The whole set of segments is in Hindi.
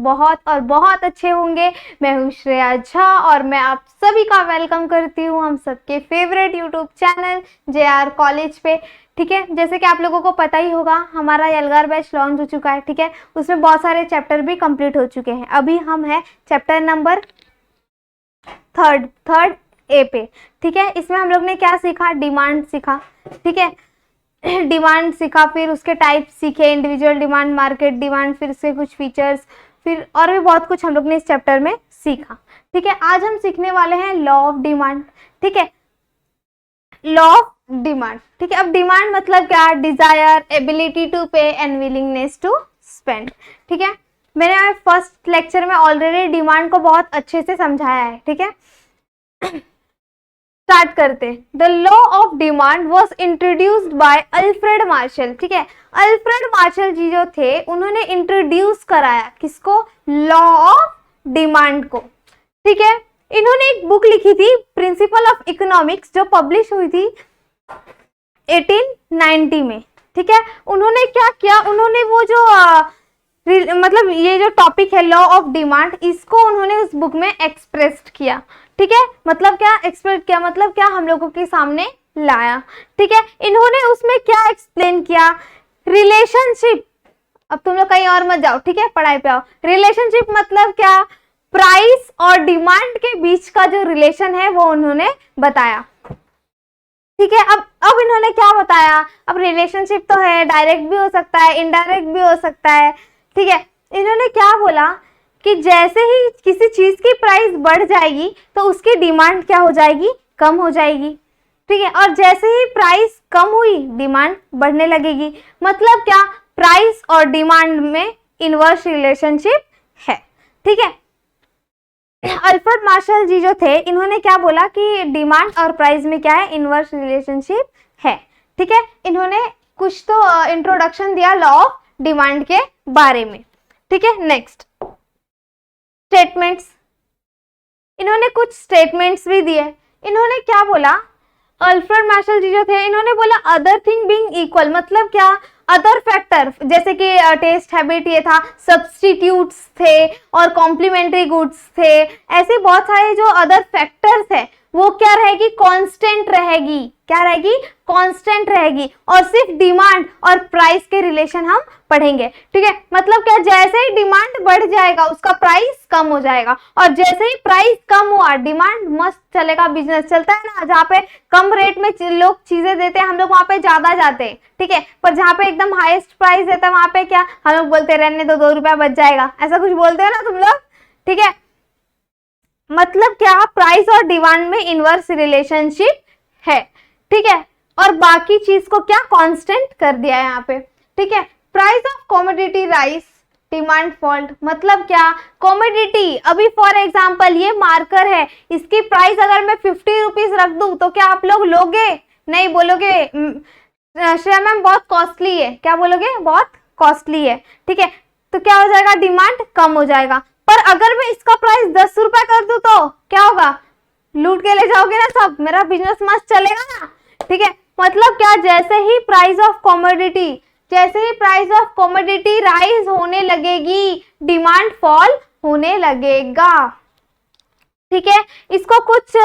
बहुत और बहुत अच्छे होंगे। मैं हूँ श्रेया झा और मैं आप सभी का वेलकम करती हूँ हम सबके favourite YouTube channel JR college पे। ठीक है, जैसे कि आप लोगों को पता ही होगा हमारा यलगार बैच लॉन्च हो चुका है। ठीक है, उसमें बहुत सारे चैप्टर भी कंप्लीट हो चुके हैं। अभी हम हैं चैप्टर नंबर थर्ड ए पे। ठीक है, इसमें हम लोग ने क्या सीखा, डिमांड सीखा। ठीक है, डिमांड सीखा, फिर उसके टाइप सीखे, इंडिविजुअल डिमांड, मार्केट डिमांड, फिर उसके कुछ फीचर्स, फिर और भी बहुत कुछ हम लोग ने इस चैप्टर में सीखा। ठीक है, आज हम सीखने वाले हैं लॉ ऑफ डिमांड। ठीक है, लॉ ऑफ डिमांड। ठीक है, अब डिमांड मतलब क्या, डिजायर, एबिलिटी टू पे एंड विलिंगनेस टू स्पेंड। ठीक है, मैंने फर्स्ट लेक्चर में ऑलरेडी डिमांड को बहुत अच्छे से समझाया है। ठीक है, स्टार्ट करते। The law of demand was introduced by Alfred Marshall. ठीक है, अल्फ्रेड मार्शल जी जो थे उन्होंने इंट्रोड्यूस कराया किसको, लॉ ऑफ डिमांड को। ठीक है, इन्होंने एक बुक लिखी थी प्रिंसिपल ऑफ इकोनॉमिक्स जो पब्लिश हुई थी 1890 में। ठीक है, उन्होंने क्या किया, उन्होंने वो जो मतलब ये जो टॉपिक है लॉ ऑफ डिमांड, इसको उन्होंने उस बुक में एक्सप्रेस्ड किया। ठीक है, मतलब क्या एक्सप्रेस किया, मतलब क्या हम लोगों के सामने लाया। ठीक है, इन्होंने उसमें क्या एक्सप्लेन किया, रिलेशनशिप। अब तुम लोग कहीं और मत जाओ, ठीक है, पढ़ाई पे आओ। रिलेशनशिप मतलब क्या, प्राइस और डिमांड के बीच का जो रिलेशन है वो उन्होंने बताया। ठीक है, अब इन्होंने क्या बताया, अब रिलेशनशिप तो है, डायरेक्ट भी हो सकता है, इनडायरेक्ट भी हो सकता है। ठीक है, इन्होंने क्या बोला कि जैसे ही किसी चीज की प्राइस बढ़ जाएगी तो उसकी डिमांड क्या हो जाएगी, कम हो जाएगी। ठीक है, और जैसे ही प्राइस कम हुई डिमांड बढ़ने लगेगी। मतलब क्या, प्राइस और डिमांड में इनवर्स रिलेशनशिप है। ठीक है, अल्फ्रेड मार्शल जी जो थे इन्होंने क्या बोला कि डिमांड और प्राइस में क्या है, इनवर्स रिलेशनशिप है। ठीक है, इन्होंने कुछ तो इंट्रोडक्शन दिया लॉ ऑफ डिमांड के बारे में। ठीक है, नेक्स्ट स्टेटमेंट्स। इन्होंने कुछ स्टेटमेंट्स भी दिए। इन्होंने क्या बोला, अल्फ्रेड मार्शल जी जो थे इन्होंने बोला अदर थिंग बीइंग इक्वल, मतलब क्या, अदर फैक्टर जैसे कि टेस्ट हैबिट ये था, सब्स्टिट्यूट्स थे और कॉम्प्लीमेंट्री गुड्स थे, ऐसे बहुत सारे जो अदर फैक्टर्स है वो क्या रहेगी, कांस्टेंट रहेगी। क्या रहेगी, कांस्टेंट रहेगी। और सिर्फ डिमांड और प्राइस के रिलेशन हम पढ़ेंगे। ठीक है, मतलब क्या, जैसे ही डिमांड बढ़ जाएगा उसका प्राइस कम हो जाएगा, और जैसे ही प्राइस कम हुआ डिमांड मस्त चलेगा। बिजनेस चलता है ना, जहाँ पे कम रेट में लोग चीजें देते हैं हम लोग वहां पे ज्यादा जाते हैं। ठीक है, पर जहाँ पे एकदम हाईएस्ट प्राइस देता है वहां पे क्या हम लोग बोलते हैं, रहने दो, 2 रुपया बच जाएगा, ऐसा कुछ बोलते हो ना तुम लोग। ठीक है, मतलब क्या, प्राइस और डिमांड में इनवर्स रिलेशनशिप है। ठीक है, और बाकी चीज को क्या कांस्टेंट कर दिया है यहाँ पे। ठीक है, price of commodity rice, demand fault, मतलब क्या, कॉमोडिटी, अभी फॉर एग्जांपल ये मार्कर है, इसकी प्राइस अगर मैं 50 रुपीज रख दूं तो क्या आप लोग लोगे, नहीं बोलोगे श्रेया मैम बहुत कॉस्टली है, क्या बोलोगे, बहुत कॉस्टली है। ठीक है, तो क्या हो जाएगा, डिमांड कम हो जाएगा। पर अगर मैं इसका प्राइस 10 रुपए कर दूं तो क्या होगा, लूट के ले जाओगे ना सब, मेरा बिजनेस मस्त चलेगा ना। ठीक है, मतलब क्या, जैसे ही प्राइस ऑफ कॉमोडिटी, जैसे ही प्राइस ऑफ कॉमोडिटी राइज होने लगेगी डिमांड फॉल होने लगेगा। ठीक है, इसको कुछ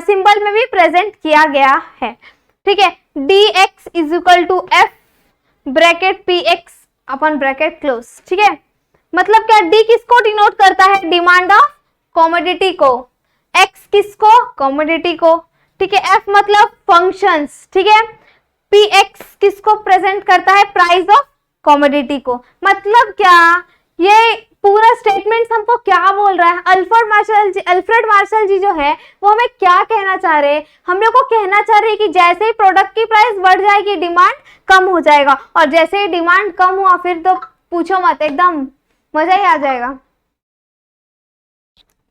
सिंबल में भी प्रेजेंट किया गया है। ठीक है, dx is equal to f bracket px अपन ब्रैकेट क्लोज। ठीक है, मतलब क्या, d किसको डिनोट करता है, डिमांड ऑफ कॉमोडिटी को, x किसको, कॉमोडिटी को। ठीक है, f मतलब फंक्शंस। ठीक है, px किसको प्रेजेंट करता है, प्राइस ऑफ कॉमोडिटी को। मतलब क्या, ये पूरा स्टेटमेंट हमको क्या बोल रहा है, अल्फ्रेड मार्शल जी जो है वो हमें क्या कहना चाह रहे हैं, हम लोग को कहना चाह रहे हैं कि जैसे ही प्रोडक्ट की प्राइस बढ़ जाएगी डिमांड कम हो जाएगा, और जैसे ही डिमांड कम हुआ फिर तो पूछो मत, एकदम मजा ही आ जाएगा।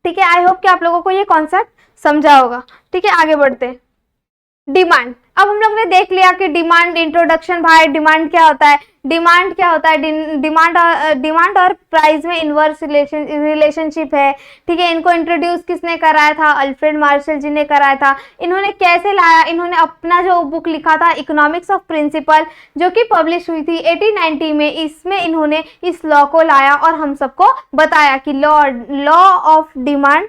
ठीक है, आई होप कि आप लोगों को ये कॉन्सेप्ट समझा होगा। ठीक है, आगे बढ़ते। डिमांड। अब हम लोग ने देख लिया कि डिमांड इंट्रोडक्शन भाई, डिमांड क्या होता है, डिमांड क्या होता है, डिमांड और प्राइस में इनवर्स रिलेशनशिप है, ठीक है। इनको इंट्रोड्यूस किसने कराया था, अल्फ्रेड मार्शल जी ने कराया था। इन्होंने कैसे लाया, इन्होंने अपना जो बुक लिखा था इकोनॉमिक्स ऑफ प्रिंसिपल, जो कि पब्लिश हुई थी 1890 में, इसमें इन्होंने इस लॉ को लाया और हम सबको बताया कि लॉ ऑफ डिमांड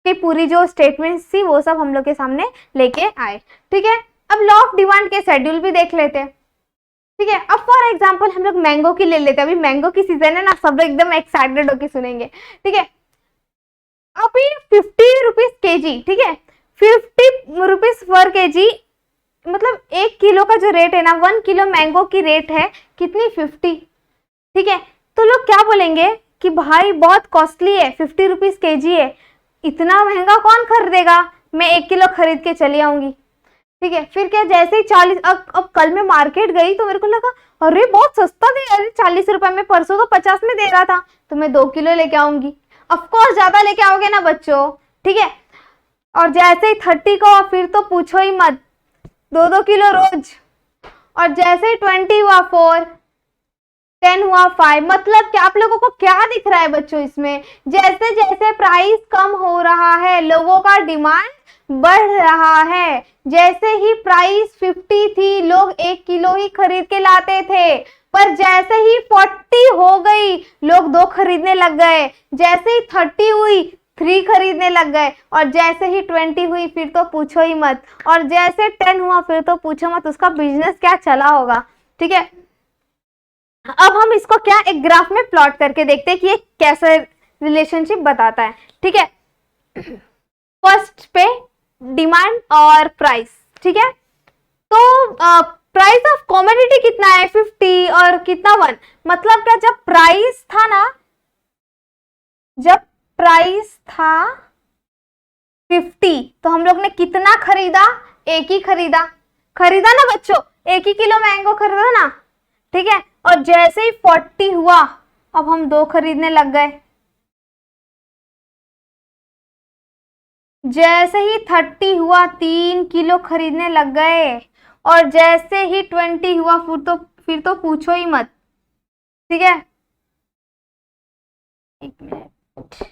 की पूरी जो स्टेटमेंट्स थी वो सब हम लोग के सामने लेके आए, ठीक है। अब लॉ ऑफ डिमांड के शेड्यूल भी देख लेते हैं, ठीक है। अब फॉर एग्जांपल हम लोग मैंगो की ले लेते हैं, अभी मैंगो की सीजन है ना, सब एकदम एक्साइटेड होके सुनेंगे, ठीक है। अभी 50 रुपीज के जी, ठीक है, 50 रुपीज पर के जी, मतलब 1 किलो का जो रेट है ना, 1 किलो मैंगो की रेट है कितनी, 50, ठीक है। तो लोग क्या बोलेंगे कि भाई बहुत कॉस्टली है, 50 रुपीज के जी है, इतना महंगा कौन खरीदेगा, मैं 1 किलो खरीद के चली आऊंगी, ठीक है। फिर क्या, जैसे ही 40, अब कल मैं मार्केट गई तो मेरे को लगा अरे बहुत सस्ता दे, अरे 40 रुपए में, परसों तो 50 में दे रहा था, तो मैं 2 किलो लेके आऊंगी। ऑफकोर्स ज्यादा लेके आओगे ना बच्चों, ठीक है। और जैसे ही 30 का फिर तो पूछो ही मत, 2-2 किलो रोज। और जैसे ही 20 हुआ 4, 10 हुआ 5, मतलब क्या आप लोगों को क्या दिख रहा है बच्चों इसमें, जैसे जैसे प्राइस कम हो रहा है लोगों का डिमांड बढ़ रहा है। जैसे ही प्राइस 50 थी लोग 1 किलो ही खरीद के लाते थे, पर जैसे ही 40 हो गई लोग 2 खरीदने लग गए, जैसे ही 30 हुई 3 खरीदने लग गए, और जैसे ही 20 हुई फिर तो पूछो ही मत, और जैसे 10 हुआ फिर तो पूछो मत, उसका बिजनेस क्या चला होगा, ठीक है। अब हम इसको क्या एक ग्राफ में प्लॉट करके देखते हैं कि ये कैसे रिलेशनशिप बताता है, ठीक है। फर्स्ट पे डिमांड और प्राइस, ठीक है। तो प्राइस ऑफ कॉमोडिटी कितना है, 50 और कितना 1, मतलब क्या, जब प्राइस था ना, जब प्राइस था 50 तो हम लोग ने कितना खरीदा, 1 ही खरीदा ना बच्चों, 1 ही किलो मैंगो खरीदा ना, ठीक है। और जैसे ही 40 हुआ अब हम 2 खरीदने लग गए, जैसे ही 30 हुआ 3 किलो खरीदने लग गए, और जैसे ही 20 हुआ फिर तो पूछो ही मत, ठीक है। एक मिनट,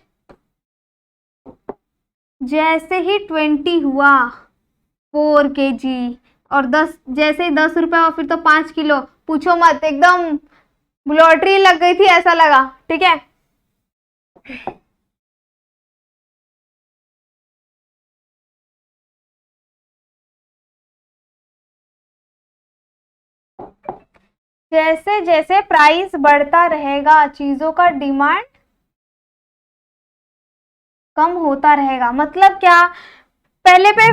जैसे ही 20 हुआ 4 kg, और 10, जैसे ही 10 रुपए हुआ फिर तो 5 किलो, पूछो मत, एकदम लॉटरी लग गई थी ऐसा लगा, ठीक है। जैसे जैसे प्राइस बढ़ता रहेगा चीजों का डिमांड कम होता रहेगा, मतलब क्या, पहले पे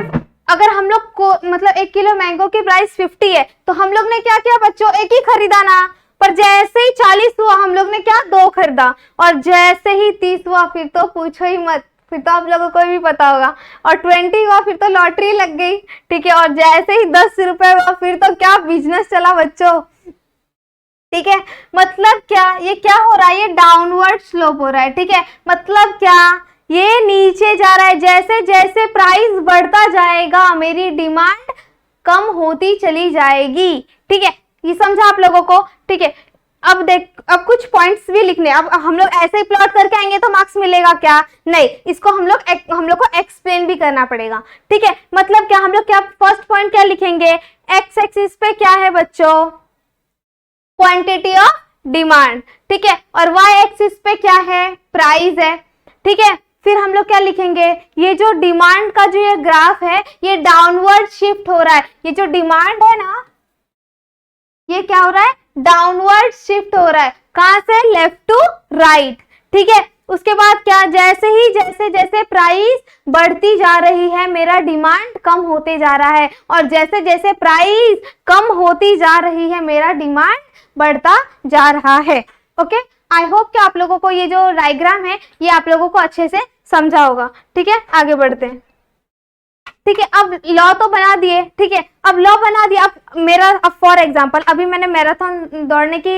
अगर हम लोग को मतलब 1 किलो मैंगो की प्राइस 50 है तो हम लोग ने क्या किया बच्चों, 1 ही खरीदा ना, पर जैसे ही 40 हुआ हम लोग ने क्या, 2 खरीदा, और जैसे ही 30 हुआ फिर तो पूछो ही मत, फिर तो आप लोगों को भी पता होगा, और 20 हुआ फिर तो लॉटरी लग गई, ठीक है। और जैसे ही 10 रुपए हुआ फिर तो क्या बिजनेस चला बच्चों, ठीक है। मतलब क्या, ये क्या हो रहा है, ये डाउनवर्ड स्लोप हो रहा है, ठीक है। मतलब क्या, ये नीचे जा रहा है, जैसे जैसे प्राइस बढ़ता जाएगा मेरी डिमांड कम होती चली जाएगी, ठीक है। ये समझा आप लोगों को, ठीक है। अब कुछ पॉइंट्स भी लिखने, अब हम लोग ऐसे ही प्लॉट करके आएंगे तो मार्क्स मिलेगा क्या, नहीं, इसको हम लोग को एक्सप्लेन भी करना पड़ेगा, ठीक है। मतलब क्या, हम लोग क्या फर्स्ट पॉइंट क्या लिखेंगे, एक्स एक्सिस पे क्या है बच्चों, क्वांटिटी ऑफ डिमांड, ठीक है, और वाई एक्सिस पे क्या है, प्राइस है, ठीक है। फिर हम लोग क्या लिखेंगे, ये जो डिमांड का जो ये ग्राफ है ये डाउनवर्ड शिफ्ट हो रहा है, ये जो डिमांड है ना ये क्या हो रहा है, डाउनवर्ड शिफ्ट हो रहा है, कहां से, लेफ्ट टू राइट, ठीक है। उसके बाद क्या, जैसे प्राइस बढ़ती जा रही है मेरा डिमांड कम होते जा रहा है, और जैसे जैसे प्राइस कम होती जा रही है मेरा डिमांड बढ़ता जा रहा है, ओके। आई होप कि आप लोगों को ये जो डायग्राम है ये आप लोगों को अच्छे से समझा होगा, ठीक है। आगे बढ़ते हैं, ठीक। ठीक है, अब लॉ तो बना दिए, ठीक है, अब लॉ बना दिया, अब फॉर एग्जांपल अभी मैंने मैराथन दौड़ने की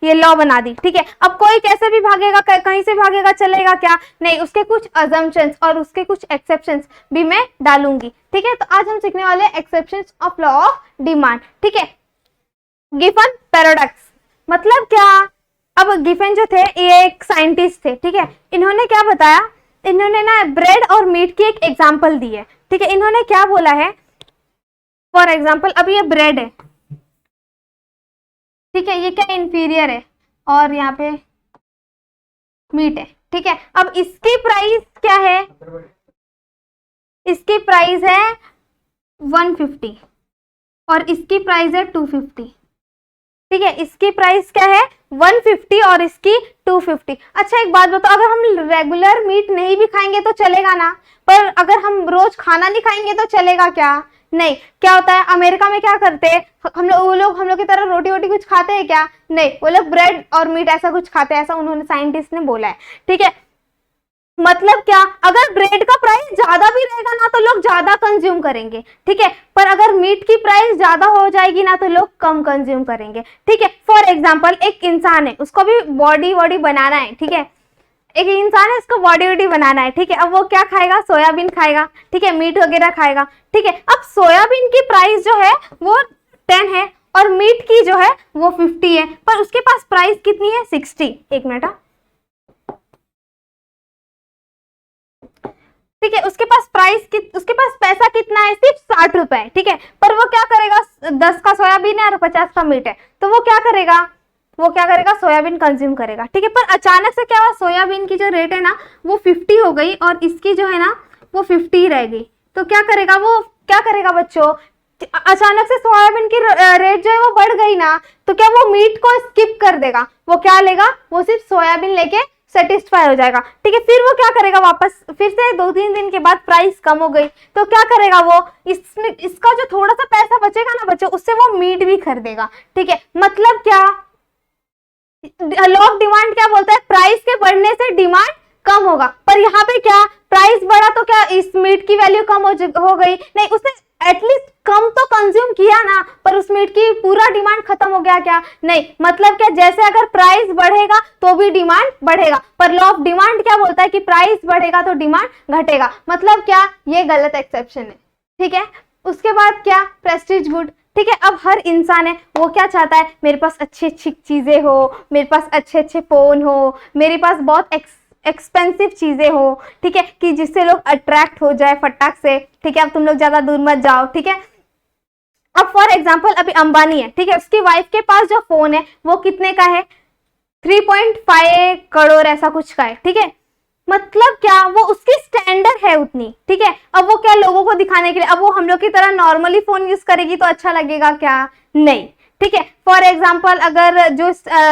ये लॉ बना दी, ठीक है, अब कोई कैसे भी भागेगा, कहीं से भागेगा, चलेगा क्या? नहीं, उसके कुछ अजम्पशंस और उसके कुछ एक्सेप्शंस भी मैं डालूंगी, ठीक है। तो आज हम सीखने वाले exceptions of law of demand, ठीक है। गिफन पैराडॉक्स मतलब क्या? अब गिफन जो थे ये एक साइंटिस्ट थे, ठीक है, इन्होंने क्या बताया, इन्होंने ना ब्रेड और मीट की एक एग्जांपल दी है, ठीक है। इन्होंने क्या बोला है, फॉर एग्जांपल अब ये ब्रेड है, ठीक है, ये क्या इंफीरियर है और यहाँ पे मीट है, ठीक है। अब इसकी प्राइस क्या है? इसकी प्राइस है 150 और इसकी प्राइस है 250, ठीक है। इसकी प्राइस क्या है? 150 और इसकी 250। अच्छा एक बात बताओ, अगर हम रेगुलर मीट नहीं भी खाएंगे तो चलेगा ना, पर अगर हम रोज खाना नहीं खाएंगे तो चलेगा क्या? नहीं। क्या होता है अमेरिका में, क्या करते हैं हम लोग की तरह रोटी वोटी कुछ खाते हैं क्या? नहीं, वो लोग ब्रेड और मीट ऐसा कुछ खाते हैं, ऐसा उन्होंने साइंटिस्ट ने बोला है, ठीक है। मतलब क्या, अगर ब्रेड का प्राइस ज्यादा भी रहेगा ना तो लोग ज्यादा कंज्यूम करेंगे, ठीक है, पर अगर मीट की प्राइस ज्यादा हो जाएगी ना तो लोग कम कंज्यूम करेंगे, ठीक है। फॉर एग्जांपल एक इंसान है, उसको भी बॉडी बनाना है, ठीक है, एक इंसान है उसको बॉडी बनाना है, ठीक है। अब वो क्या खाएगा? सोयाबीन खाएगा, ठीक है, मीट वगैरह खाएगा, ठीक है। अब सोयाबीन की प्राइस जो है वो 10 है और मीट की जो है वो 50 है, पर उसके पास प्राइस कितनी है? 60। एक मिनट, ठीक है, उसके पास पैसा कितना है? सिर्फ 60 रुपए, ठीक है, पर वो क्या करेगा? 10 का सोयाबीन है और 50 का मीट है, तो वो क्या करेगा? सोयाबीन कंज्यूम करेगा, ठीक है। पर अचानक से क्या हुआ, सोयाबीन की जो रेट है ना वो 50 हो गई और इसकी जो है ना वो 50 रह गई, तो क्या करेगा बच्चों? अचानक से सोयाबीन की रेट जो है वो बढ़ गई ना, तो क्या वो मीट को स्किप कर देगा? वो क्या लेगा? वो सिर्फ सोयाबीन लेके सेटिस्फाई हो जाएगा, ठीक है। फिर वो क्या करेगा? वापस फिर से 2-3 दिन के बाद प्राइस कम हो गई तो क्या करेगा? वो इसका जो थोड़ा सा पैसा बचेगा ना बच्चों, उससे वो मीट भी खरीदेगा, ठीक है। मतलब क्या, लॉ ऑफ डिमांड क्या बोलता है? प्राइस के बढ़ने से डिमांड कम होगा, पर यहाँ पे क्या, प्राइस बढ़ा तो क्या इस मीट की वैल्यू कम हो गई? नहीं, उसने एटलीस्ट कम तो कंज्यूम किया ना, पर उस मीट की पूरा डिमांड खत्म हो गया क्या? नहीं। मतलब क्या, जैसे अगर प्राइस बढ़ेगा तो भी डिमांड बढ़ेगा, पर लॉ ऑफ डिमांड क्या बोलता है कि प्राइस बढ़ेगा तो डिमांड घटेगा। मतलब क्या, ये गलत एक्सेप्शन है, ठीक है। उसके बाद क्या, प्रेस्टीज गुड, ठीक है। अब हर इंसान है वो क्या चाहता है? मेरे पास अच्छी चीजें हो, मेरे पास अच्छे फोन हो, मेरे पास बहुत एक्सपेंसिव चीजें हो, ठीक है, कि जिससे लोग अट्रैक्ट हो जाए फटाक से, ठीक है। अब तुम लोग ज्यादा दूर मत जाओ, ठीक है। अब फॉर एग्जांपल अभी अंबानी है, ठीक है, उसकी वाइफ के पास जो फोन है वो कितने का है? 3.5 करोड़ ऐसा कुछ का है, ठीक है। मतलब क्या, वो उसकी स्टैंडर्ड है उतनी, ठीक है। अब वो क्या, लोगों को दिखाने के लिए, अब वो हम लोग की तरह नॉर्मली फोन यूज करेगी तो अच्छा लगेगा क्या? नहीं, ठीक है। फॉर एग्जाम्पल अगर जो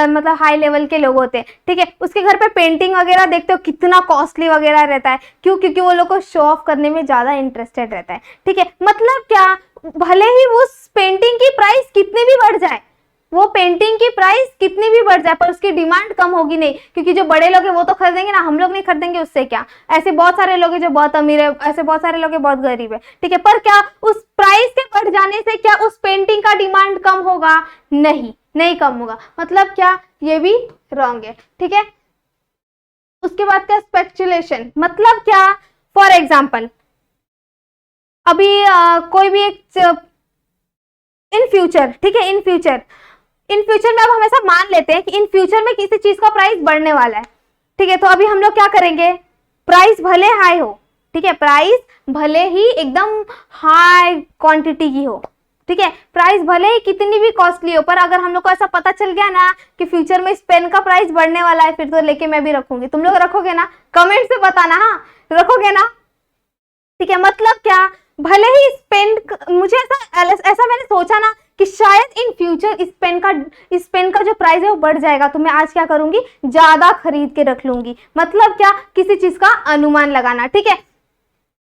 मतलब हाई लेवल के लोग होते हैं, ठीक है, उसके घर पे पेंटिंग वगैरह देखते हो कितना कॉस्टली वगैरह रहता है, क्योंकि वो लोग को शो ऑफ करने में ज्यादा इंटरेस्टेड रहता है, ठीक है। मतलब क्या, भले ही उस पेंटिंग की प्राइस कितनी भी बढ़ जाए, पर उसकी डिमांड कम होगी नहीं, क्योंकि जो बड़े लोग हैं वो तो खरीदेंगे ना, हम लोग नहीं खरीदेंगे, उससे क्या? ऐसे बहुत सारे लोग हैं जो बहुत अमीर है, ऐसे बहुत सारे लोग हैं बहुत गरीब है, ठीक है, पर क्या उस प्राइस के बढ़ जाने से क्या उस पेंटिंग का डिमांड कम होगा? नहीं कम होगा। मतलब क्या, ये भी रॉन्ग है, ठीक है। उसके बाद क्या, स्पेकुलेशन, मतलब क्या, फॉर एग्जाम्पल अभी कोई भी एक इन फ्यूचर, ठीक है, इन फ्यूचर में अब हम ऐसा मान लेते हैं कि इन फ्यूचर में किसी चीज का प्राइस बढ़ने वाला है, ठीक है। तो अभी हम लोग क्या करेंगे? प्राइस भले हाई हो, ठीक है, प्राइस भले ही एकदम हाई क्वांटिटी की हो, ठीक है, प्राइस भले ही कितनी भी कॉस्टली हो, पर अगर हम लोग को ऐसा पता चल गया ना कि फ्यूचर में इस पेन का प्राइस बढ़ने वाला है, फिर तो लेके मैं भी रखूंगी। तुम लोग रखोगे ना? कमेंट से बताना, हाँ रखोगे ना, ठीक है। मतलब क्या, भले ही इस पेन, मुझे ऐसा मैंने सोचा ना कि शायद इन फ्यूचर इस पेन का जो प्राइस है वो बढ़ जाएगा, तो मैं आज क्या करूंगी? ज्यादा खरीद के रख लूंगी। मतलब क्या, किसी चीज का अनुमान लगाना, ठीक है।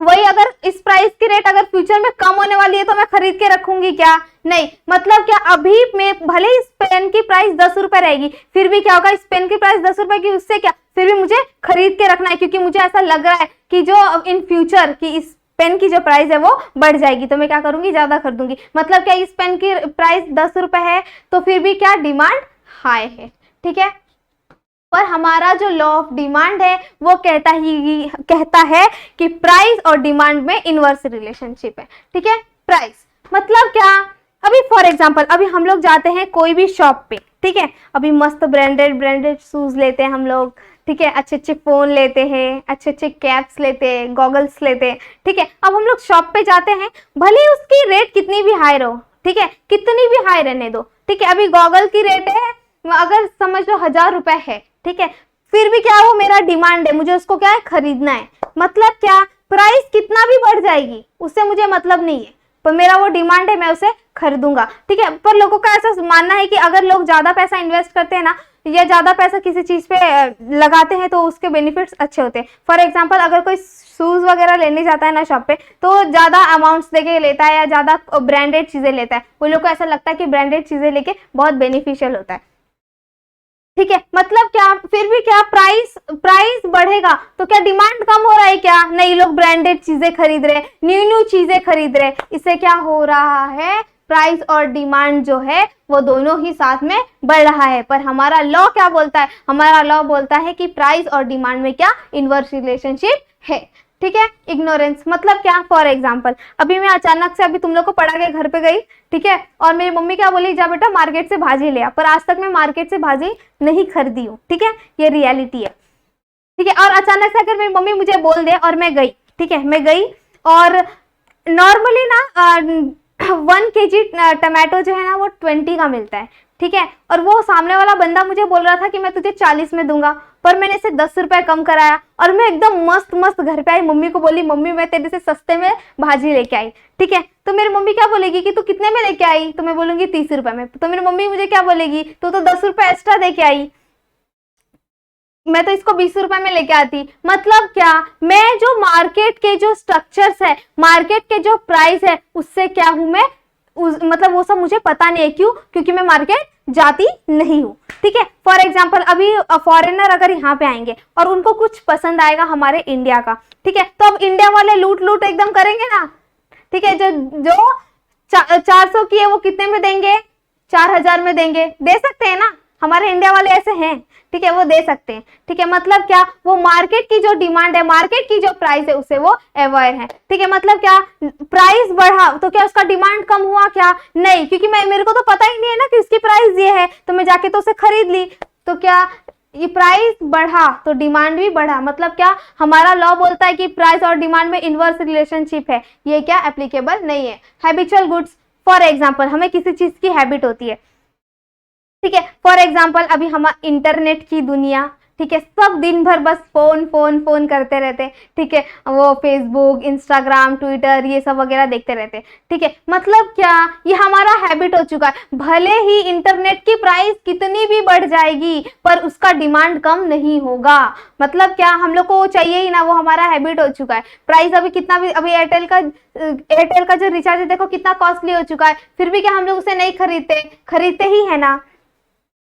वही अगर इस प्राइस की रेट अगर फ्यूचर में कम होने वाली है तो मैं खरीद के रखूंगी क्या? नहीं। मतलब क्या, अभी मैं भले इस पेन की प्राइस 10 रुपए रहेगी, फिर भी क्या होगा, इस पेन की प्राइस 10 रुपए की, उससे क्या, फिर भी मुझे खरीद के रखना है, क्योंकि मुझे ऐसा लग रहा है कि जो इन फ्यूचर की इस पेन की जो प्राइस है वो बढ़ जाएगी तो मैं क्या करूंगी, ज्यादा खरीदूंगी। मतलब क्या इस पेन की प्राइस 10 रुपए है तो फिर भी क्या डिमांड हाई है, ठीक है। पर हमारा जो लॉ ऑफ डिमांड है वो कहता है कि प्राइस और डिमांड में इनवर्स रिलेशनशिप है, ठीक है। प्राइस मतलब क्या, अभी फॉर एग्जांपल अभी हम लोग जाते हैं कोई भी शॉप पे, ठीक है, अभी मस्त ब्रांडेड शूज लेते हैं हम लोग, ठीक है, अच्छे अच्छे फोन लेते हैं, अच्छे अच्छे कैप्स लेते हैं, गॉगल्स लेते हैं, ठीक है। अब हम लोग शॉप पे जाते हैं, भले ही उसकी रेट कितनी भी हाई रहो, ठीक है, कितनी भी हाई रहने दो, ठीक है। अभी गॉगल की रेट है अगर समझ लो 1000 रुपए है, ठीक है, फिर भी क्या वो मेरा डिमांड है, मुझे उसको क्या है खरीदना है। मतलब क्या, प्राइस कितना भी बढ़ जाएगी उससे मुझे मतलब नहीं है, पर मेरा वो डिमांड है, मैं उसे खरीदूंगा, ठीक है। पर लोगों का ऐसा मानना है कि अगर लोग ज्यादा पैसा इन्वेस्ट करते हैं ना या ज्यादा पैसा किसी चीज पे लगाते हैं तो उसके बेनिफिट्स अच्छे होते हैं। फॉर एग्जांपल अगर कोई शूज वगैरह लेने जाता है ना शॉप पे तो ज्यादा अमाउंट्स देके लेता है या ज्यादा ब्रांडेड चीजें लेता है, वो लोग को ऐसा लगता है कि ब्रांडेड चीजें लेके बहुत बेनिफिशियल होता है, ठीक है। मतलब क्या, फिर भी क्या प्राइस बढ़ेगा तो क्या डिमांड कम हो रहा है क्या, नहीं, लोग ब्रांडेड चीजें खरीद रहे, न्यू चीजें खरीद रहे, इससे क्या हो रहा है, प्राइस और डिमांड जो है वो दोनों ही साथ में बढ़ रहा है। पर हमारा लॉ क्या बोलता है, हमारा लॉ बोलता है कि प्राइस और डिमांड में क्या इनवर्स रिलेशनशिप है, ठीक है। इग्नोरेंस मतलब क्या, फॉर एग्जाम्पल अभी मैं अचानक से अभी तुम लोग को पढ़ा के घर पे गई, ठीक है, और मेरी मम्मी क्या बोली, जा बेटा मार्केट से भाजी ले आ, पर आज तक मैं मार्केट से भाजी नहीं खरीदी हूँ, ठीक है, ये रियलिटी है, ठीक है। और अचानक से अगर मेरी मम्मी मुझे बोल दे और मैं गई, ठीक है, मैं गई और नॉर्मली ना 1 kg टमाटो जो है ना वो 20 का मिलता है, ठीक है, और वो सामने वाला बंदा मुझे बोल रहा था कि मैं तुझे 40 में दूंगा, पर मैंने इसे 10 रुपए कम कराया और मैं एकदम मस्त घर पे आई, मम्मी को बोली मम्मी मैं तेरे से सस्ते में भाजी लेके आई, ठीक है। तो मेरी मम्मी क्या बोलेगी कि तू कितने में लेके आई, तो मैं बोलूंगी 30 रुपए में, तो मेरी मम्मी मुझे क्या बोलेगी, तू तो 10 रुपए एक्स्ट्रा दे के आई, मैं तो इसको 20 रुपए में लेके आती। मतलब क्या, मैं जो मार्केट के जो स्ट्रक्चर्स है, मार्केट के जो प्राइस है उससे क्या हूं मैं, मतलब वो सब मुझे पता नहीं है, क्यों, क्योंकि मैं मार्केट जाती नहीं हूँ, ठीक है। फॉर एग्जाम्पल अभी फॉरेनर अगर यहाँ पे आएंगे और उनको कुछ पसंद आएगा हमारे इंडिया का, ठीक है, तो अब इंडिया वाले लूट एकदम करेंगे ना, ठीक है, जो 400 की है वो कितने में देंगे, 4000 में देंगे, दे सकते हैं ना, हमारे इंडिया वाले ऐसे हैं, ठीक है, वो दे सकते हैं, ठीक है। मतलब क्या, वो मार्केट की जो डिमांड है, मार्केट की जो प्राइस है उसे वो अवॉइड है, ठीक है। मतलब क्या, प्राइस बढ़ा तो क्या उसका डिमांड कम हुआ क्या, नहीं, क्योंकि मेरे को तो पता ही नहीं है ना कि इसकी प्राइस ये है, तो मैं जाके तो उसे खरीद ली, तो क्या ये प्राइस बढ़ा तो डिमांड भी बढ़ा। मतलब क्या, हमारा लॉ बोलता है कि प्राइस और डिमांड में इनवर्स रिलेशनशिप है, ये क्या एप्लीकेबल नहीं है। हैबिचुअल गुड्स, फॉर एग्जाम्पल हमें किसी चीज की हैबिट होती है, ठीक है, फॉर एग्जाम्पल अभी हमारा इंटरनेट की दुनिया, ठीक है, सब दिन भर बस फोन करते रहते, ठीक है, वो फेसबुक, इंस्टाग्राम, ट्विटर ये सब वगैरह देखते रहते, ठीक है। मतलब क्या, ये हमारा हैबिट हो चुका है, भले ही इंटरनेट की प्राइस कितनी भी बढ़ जाएगी पर उसका डिमांड कम नहीं होगा। मतलब क्या, हम लोग को चाहिए ही ना, वो हमारा हैबिट हो चुका है। प्राइस अभी कितना भी, अभी एयरटेल का जो रिचार्ज है देखो कितना कॉस्टली हो चुका है, फिर भी क्या हम लोग उसे नहीं खरीदते ही है ना।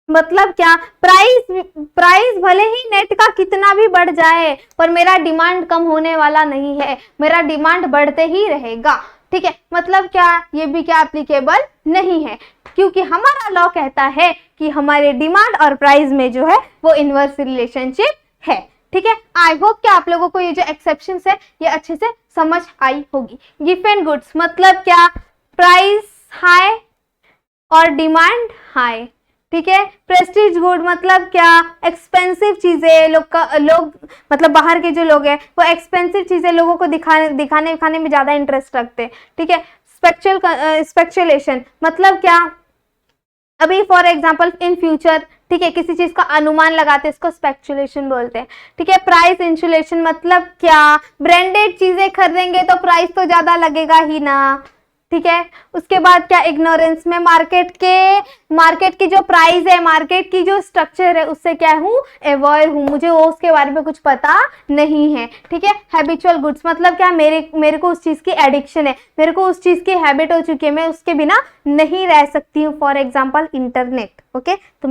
मतलब क्या, प्राइस भले ही नेट का कितना भी बढ़ जाए पर मेरा डिमांड कम होने वाला नहीं है, मेरा डिमांड बढ़ते ही रहेगा, ठीक है। मतलब क्या, ये भी क्या एप्लीकेबल नहीं है, क्योंकि हमारा लॉ कहता है कि हमारे डिमांड और प्राइस में जो है वो इनवर्स रिलेशनशिप है, ठीक है। आई होप कि आप लोगों को ये जो एक्सेप्शंस है ये अच्छे से समझ आई होगी। गिवन गुड्स मतलब क्या, प्राइस हाई और डिमांड हाई, ठीक है। प्रेस्टीज गुड मतलब क्या, एक्सपेंसिव चीजें, लोग मतलब बाहर के जो लोग हैं वो एक्सपेंसिव चीजें लोगों को दिखाने में ज्यादा इंटरेस्ट रखते हैं, ठीक है। स्पेक्युलेशन मतलब क्या, अभी फॉर एग्जांपल इन फ्यूचर, ठीक है, किसी चीज का अनुमान लगाते हैं, इसको स्पेक्युलेशन बोलते हैं, ठीक है। प्राइस इंसुलेशन मतलब क्या, ब्रांडेड चीजें खरीदेंगे तो प्राइस तो ज्यादा लगेगा ही ना, ठीक है। उसके बाद क्या, इग्नोरेंस में मार्केट की जो प्राइस है, मार्केट की जो स्ट्रक्चर है उससे क्या हूँ, अवॉइड हूँ, मुझे वो उसके बारे में कुछ पता नहीं है, ठीक है। हैबिचुअल गुड्स मतलब क्या, मेरे को उस चीज की एडिक्शन है, मेरे को उस चीज की हैबिट हो चुकी है, मैं उसके बिना नहीं रह सकती हूँ, फॉर एग्जाम्पल इंटरनेट, ओके। तो